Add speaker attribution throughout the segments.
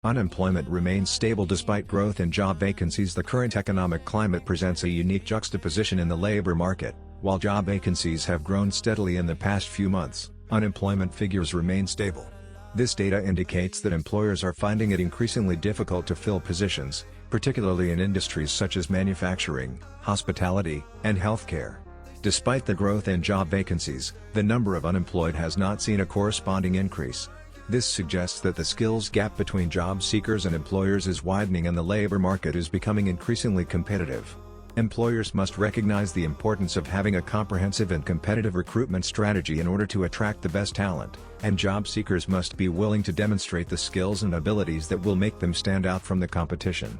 Speaker 1: Unemployment remains stable despite growth in job vacancies. The current economic climate presents a unique juxtaposition in the labor market. While job vacancies have grown steadily in the past few months, unemployment figures remain stable. This data indicates that employers are finding it increasingly difficult to fill positions, particularly in industries such as manufacturing, hospitality, and healthcare. Despite the growth in job vacancies, the number of unemployed has not seen a corresponding increase. This suggests that the skills gap between job seekers and employers is widening and the labor market is becoming increasingly competitive. Employers must recognize the importance of having a comprehensive and competitive recruitment strategy in order to attract the best talent, and job seekers must be willing to demonstrate the skills and abilities that will make them stand out from the competition.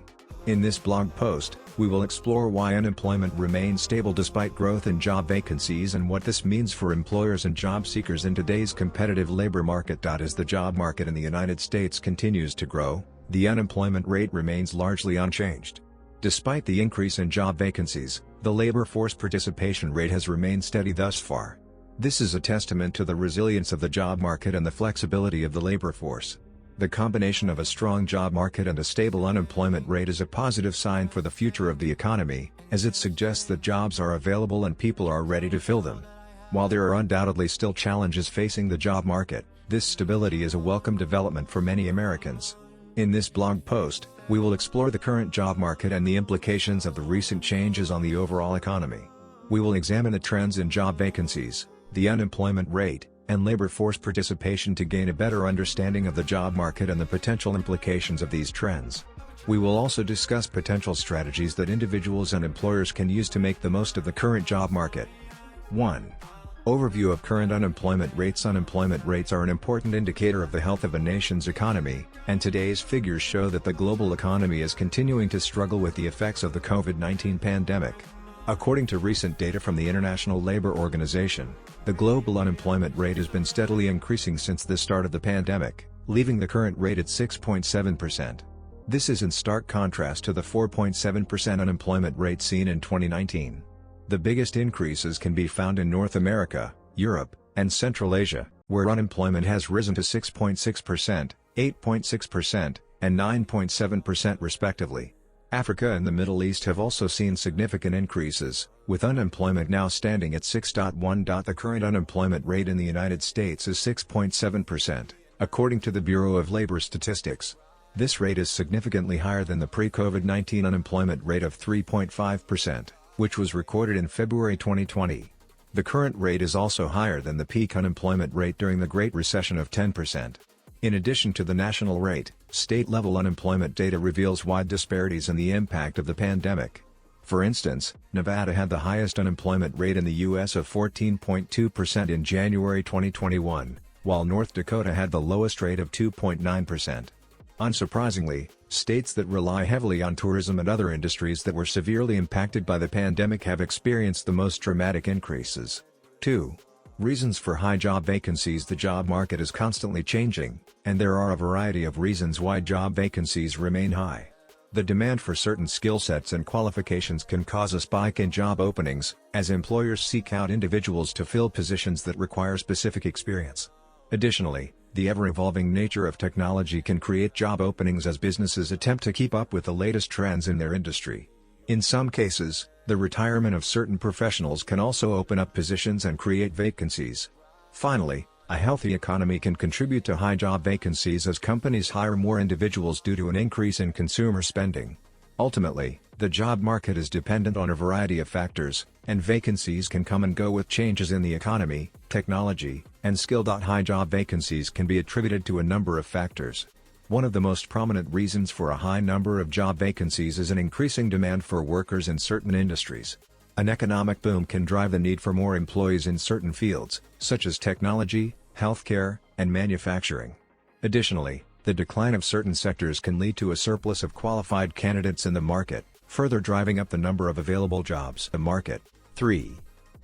Speaker 1: In this blog post, we will explore why unemployment remains stable despite growth in job vacancies and what this means for employers and job seekers in today's competitive labor market. As the job market in the United States continues to grow, the unemployment rate remains largely unchanged. Despite the increase in job vacancies, the labor force participation rate has remained steady thus far. This is a testament to the resilience of the job market and the flexibility of the labor force. The combination of a strong job market and a stable unemployment rate is a positive sign for the future of the economy, as it suggests that jobs are available and people are ready to fill them. While there are undoubtedly still challenges facing the job market, this stability is a welcome development for many Americans. In this blog post, we will explore the current job market and the implications of the recent changes on the overall economy. We will examine the trends in job vacancies, the unemployment rate, and labor force participation to gain a better understanding of the job market and the potential implications of these trends. We will also discuss potential strategies that individuals and employers can use to make the most of the current job market. 1. Overview of current unemployment rates. Unemployment rates are an important indicator of the health of a nation's economy, and today's figures show that the global economy is continuing to struggle with the effects of the COVID-19 pandemic. According to recent data from the International Labor Organization, the global unemployment rate has been steadily increasing since the start of the pandemic, leaving the current rate at 6.7%. This is in stark contrast to the 4.7% unemployment rate seen in 2019. The biggest increases can be found in North America, Europe, and Central Asia, where unemployment has risen to 6.6%, 8.6%, and 9.7% respectively. Africa and the Middle East have also seen significant increases, with unemployment now standing at 6.1%. The current unemployment rate in the United States is 6.7%, according to the Bureau of Labor Statistics. This rate is significantly higher than the pre-COVID-19 unemployment rate of 3.5%, which was recorded in February 2020. The current rate is also higher than the peak unemployment rate during the Great Recession of 10%. In addition to the national rate, state-level unemployment data reveals wide disparities in the impact of the pandemic. For instance, Nevada had the highest unemployment rate in the U.S. of 14.2% in January 2021, while North Dakota had the lowest rate of 2.9%. Unsurprisingly, states that rely heavily on tourism and other industries that were severely impacted by the pandemic have experienced the most dramatic increases. 2. Reasons for high job vacancies. The job market is constantly changing, and there are a variety of reasons why job vacancies remain high. The demand for certain skill sets and qualifications can cause a spike in job openings, as employers seek out individuals to fill positions that require specific experience. Additionally, the ever-evolving nature of technology can create job openings as businesses attempt to keep up with the latest trends in their industry. In some cases, the retirement of certain professionals can also open up positions and create vacancies. Finally, a healthy economy can contribute to high job vacancies as companies hire more individuals due to an increase in consumer spending. Ultimately, the job market is dependent on a variety of factors, and vacancies can come and go with changes in the economy, technology, and skill. High job vacancies can be attributed to a number of factors. One of the most prominent reasons for a high number of job vacancies is an increasing demand for workers in certain industries. An economic boom can drive the need for more employees in certain fields, such as technology, healthcare, and manufacturing. Additionally, the decline of certain sectors can lead to a surplus of qualified candidates in the market, further driving up the number of available jobs. The market. 3.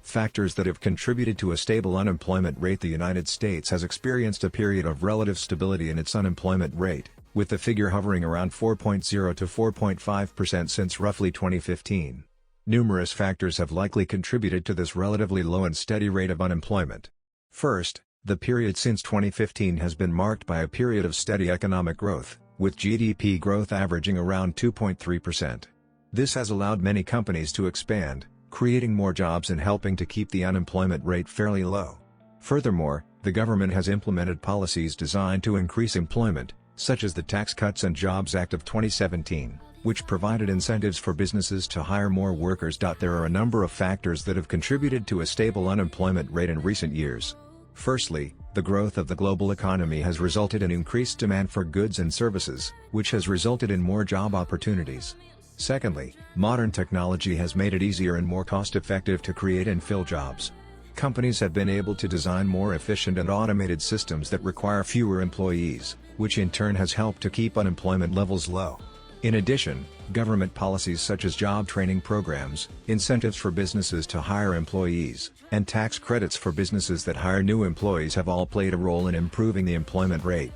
Speaker 1: Factors that have contributed to a stable unemployment rate. The United States has experienced a period of relative stability in its unemployment rate, with the figure hovering around 4.0 to 4.5% since roughly 2015. Numerous factors have likely contributed to this relatively low and steady rate of unemployment. First, the period since 2015 has been marked by a period of steady economic growth, with GDP growth averaging around 2.3%. This has allowed many companies to expand, creating more jobs and helping to keep the unemployment rate fairly low. Furthermore, the government has implemented policies designed to increase employment, such as the Tax Cuts and Jobs Act of 2017, which provided incentives for businesses to hire more workers. There are a number of factors that have contributed to a stable unemployment rate in recent years. Firstly, the growth of the global economy has resulted in increased demand for goods and services, which has resulted in more job opportunities. Secondly, modern technology has made it easier and more cost-effective to create and fill jobs. Companies have been able to design more efficient and automated systems that require fewer employees, which in turn has helped to keep unemployment levels low. In addition, government policies such as job training programs, incentives for businesses to hire employees, and tax credits for businesses that hire new employees have all played a role in improving the employment rate.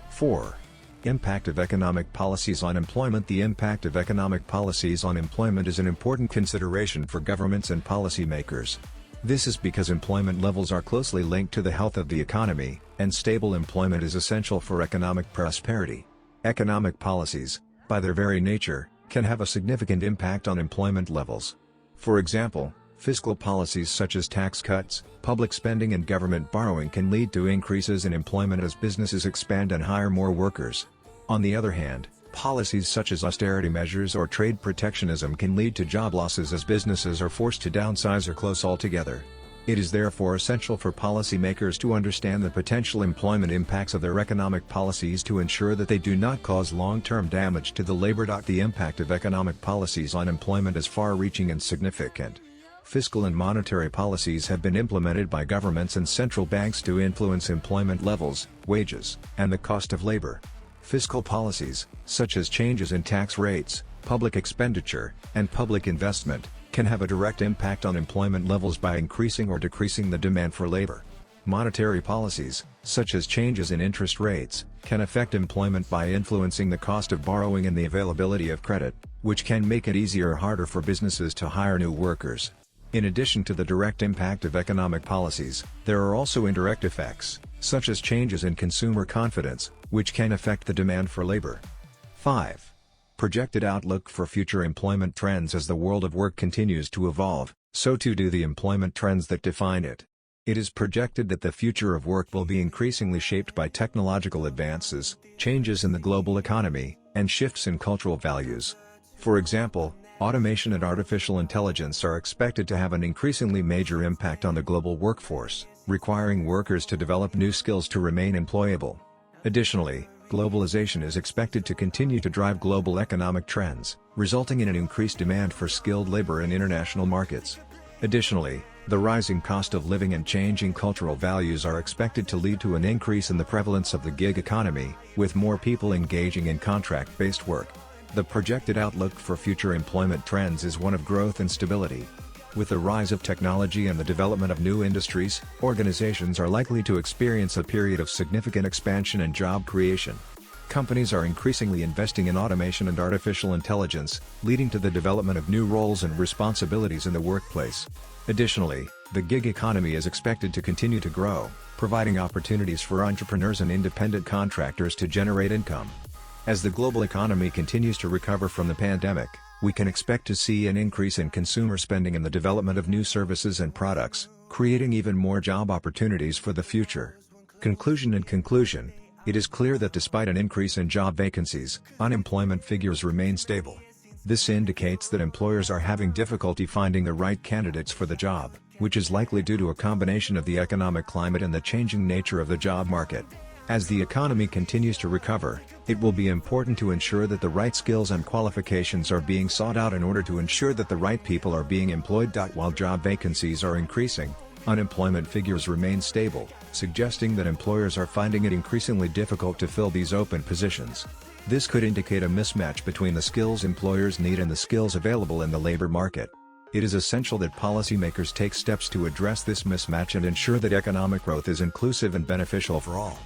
Speaker 1: 4. Impact of economic policies on employment. The impact of economic policies on employment is an important consideration for governments and policymakers. This is because employment levels are closely linked to the health of the economy, and stable employment is essential for economic prosperity. Economic policies, by their very nature, can have a significant impact on employment levels. For example, fiscal policies such as tax cuts, public spending and government borrowing can lead to increases in employment as businesses expand and hire more workers. On the other hand, policies such as austerity measures or trade protectionism can lead to job losses as businesses are forced to downsize or close altogether. It is therefore essential for policymakers to understand the potential employment impacts of their economic policies to ensure that they do not cause long-term damage to the labor. The impact of economic policies on employment is far-reaching and significant. Fiscal and monetary policies have been implemented by governments and central banks to influence employment levels, wages, and the cost of labor. Fiscal policies, such as changes in tax rates, public expenditure, and public investment, can have a direct impact on employment levels by increasing or decreasing the demand for labor. Monetary policies, such as changes in interest rates, can affect employment by influencing the cost of borrowing and the availability of credit, which can make it easier or harder for businesses to hire new workers. In addition to the direct impact of economic policies, there are also indirect effects, such as changes in consumer confidence, which can affect the demand for labor. 5. Projected outlook for future employment trends. As the world of work continues to evolve, so too do the employment trends that define it. It is projected that the future of work will be increasingly shaped by technological advances, changes in the global economy, and shifts in cultural values. For example, automation and artificial intelligence are expected to have an increasingly major impact on the global workforce, requiring workers to develop new skills to remain employable. Additionally, globalization is expected to continue to drive global economic trends, resulting in an increased demand for skilled labor in international markets. Additionally, the rising cost of living and changing cultural values are expected to lead to an increase in the prevalence of the gig economy, with more people engaging in contract-based work. The projected outlook for future employment trends is one of growth and stability. With the rise of technology and the development of new industries, organizations are likely to experience a period of significant expansion and job creation. Companies are increasingly investing in automation and artificial intelligence, leading to the development of new roles and responsibilities in the workplace. Additionally, the gig economy is expected to continue to grow, providing opportunities for entrepreneurs and independent contractors to generate income. As the global economy continues to recover from the pandemic, we can expect to see an increase in consumer spending and the development of new services and products, creating even more job opportunities for the future. Conclusion. In conclusion, it is clear that despite an increase in job vacancies, unemployment figures remain stable. This indicates that employers are having difficulty finding the right candidates for the job, which is likely due to a combination of the economic climate and the changing nature of the job market. As the economy continues to recover, it will be important to ensure that the right skills and qualifications are being sought out in order to ensure that the right people are being employed. While job vacancies are increasing, unemployment figures remain stable, suggesting that employers are finding it increasingly difficult to fill these open positions. This could indicate a mismatch between the skills employers need and the skills available in the labor market. It is essential that policymakers take steps to address this mismatch and ensure that economic growth is inclusive and beneficial for all.